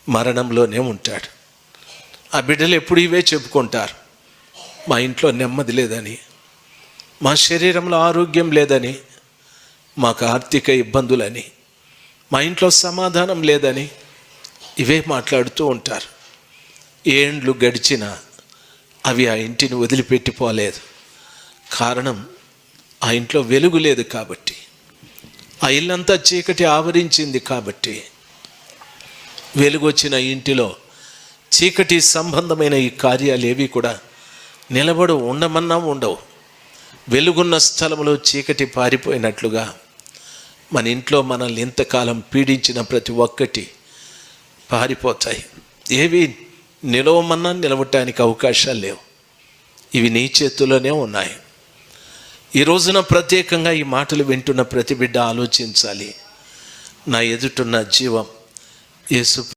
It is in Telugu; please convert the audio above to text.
మరణంలోనే ఉంటాడు. ఆ బిడ్డలు ఎప్పుడు ఇవే చెప్పుకుంటారు, మా ఇంట్లో నెమ్మది లేదని, మా శరీరంలో ఆరోగ్యం లేదని, మాకు ఆర్థిక ఇబ్బందులని, మా ఇంట్లో సమాధానం లేదని ఇవే మాట్లాడుతూ ఉంటారు. ఏండ్లు గడిచినా అవి ఆ ఇంటిని వదిలిపెట్టిపోలేదు. కారణం, ఆ ఇంట్లో వెలుగు లేదు కాబట్టి, ఆ ఇల్లంతా చీకటి ఆవరించింది కాబట్టి. వెలుగు వచ్చిన ఇంటిలో చీకటి సంబంధమైన ఈ కార్యాలు ఏవి కూడా నిలబడు, ఉండమన్నా ఉండవు. వెలుగున్న స్థలంలో చీకటి పారిపోయినట్లుగా మన ఇంట్లో మనల్ని ఇంతకాలం పీడించిన ప్రతి ఒక్కటి పారిపోతాయి. ఏవి నిలవమన్నా నిలవటానికి అవకాశాలు లేవు. ఇవి నీ చేతుల్లోనే ఉన్నాయి. ఈ రోజున ప్రత్యేకంగా ఈ మాటలు వింటున్న ప్రతి బిడ్డ ఆలోచించాలి, నా ఎదుటున్న జీవం యేసు